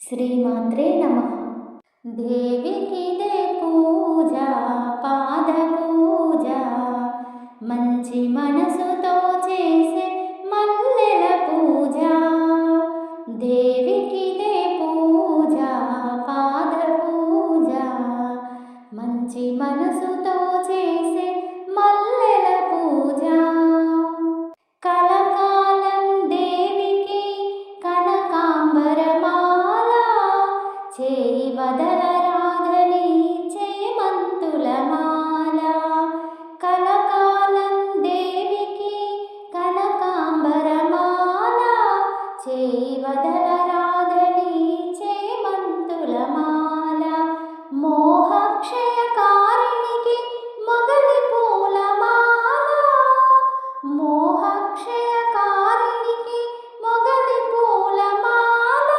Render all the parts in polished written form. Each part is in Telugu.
శ్రీమాత్రే నమః. దేవికిదే పూజ, పాద పూజ, మంచి మనసుతో చేసే మల్లెల పూజ. దేవికిదే పూజ, పాద పూజ, మంచి మనసుతో చేసే మల్లెల పూజ. కలకాలం దేవికి కనకాంబరమాల, చేయి వదలరాదని చేమంతుల మాల. కలకాలం దేవికి కనకాంబరమాల, చేయి వదలరాదని చేమంతుల మాల. మోహక్షయకారిణికి మొగలి పూల మాల, మోహక్షయకారిణికి మొగలి పూల మాల.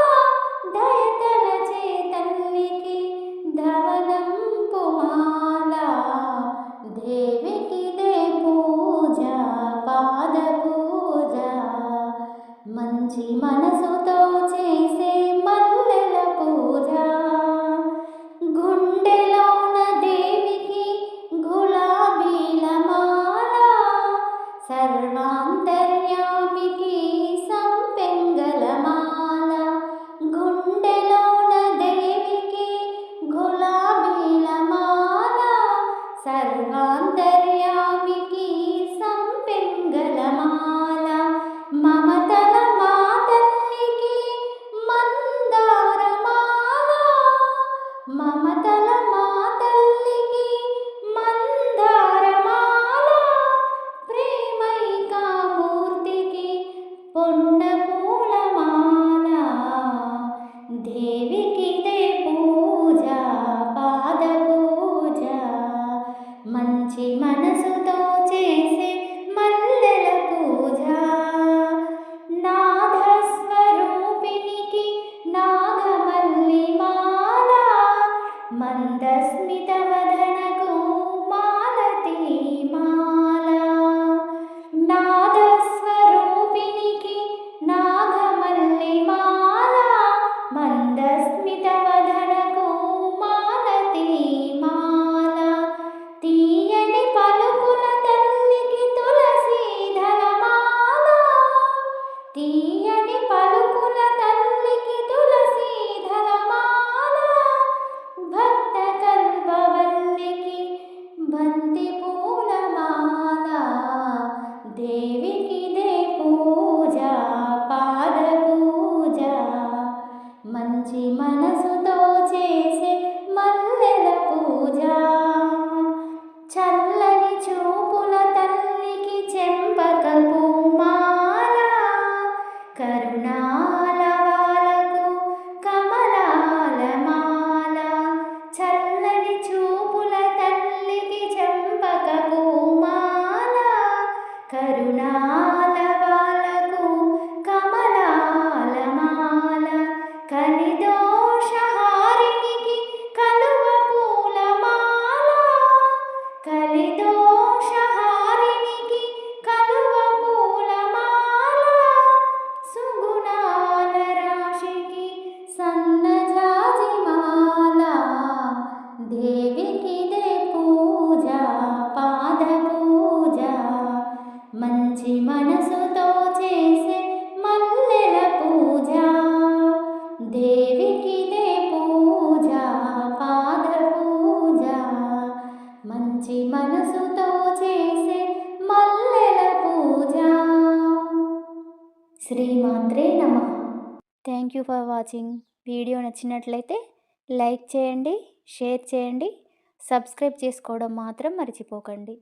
దయతల చేతల్లికి ధవనంపు మాల. దేవికిదే పూజ, పాద పూజ, మంచి మనసుతో చేసే మల్లెల పూజ. గుండెలోన దేవికి గులాబీల మాల, సర్వాంతర్యామికి సంపెంగల మాల. గుండెలోన దేవికి గులాబీల మాల, సర్వాంతర్యామికి సంపెంగల మాల. మమతల మాతల్లికి మందార మాల, మమతల మాతల్లికి మందార మాల. ప్రేమైకామూర్తికి పొన్న పూల మాల. దేవికిదే పూజ, పాద పూజ, మంచి మనసుతో చేసే మల్లెల పూజ. నాదస్వరూపినికి నాగమల్లి మాల, మందస్మిత వదనకు మాలతీ మాల. నాదస్వరూపినికి నాగమల్లి మాల, మందస్మిత వదనకు మాలతీ మాల. తీయని పలుకుల తల్లికి తులసీదళ మాల, తీయని పలుకుల తల్లికి తులసీదళ మాల. భక్త కల్పవల్లికి బంతి పూల మాల. దేవికిదే పూజ, పాద పూజ, మంచి మనసుతో చేసే మల్లెల పూజ. చల్లని చూపుల తల్లికి చెంపక పూమాల, కరుణాల వాలకు కమలాల మాల. చల్లని చూపుల తల్లికి చెంపక పూమాల, కరుణాల వాలకు కమలాల మాల. కలిదోషహారిణికి కలువ పూల మాల, కలిదోషహారిణికి కలువ పూల మాల. సుగుణాల రాశికి సన్నజాజి మాల. దేవికిదే పూజ, పాద పూజ, మంచి మనసుతో చేసే మల్లెల పూజ. దేవికిదే పూజ, పాద పూజ, మంచి మనసుతో చేసే మల్లెల పూజ. శ్రీమాత్రే నమః. Thank you for watching. Video నచ్చినట్లయితే లైక్ చేయండి, షేర్ చేయండి, సబ్స్క్రైబ్ చేసుకోవడం మాత్రం మర్చిపోకండి.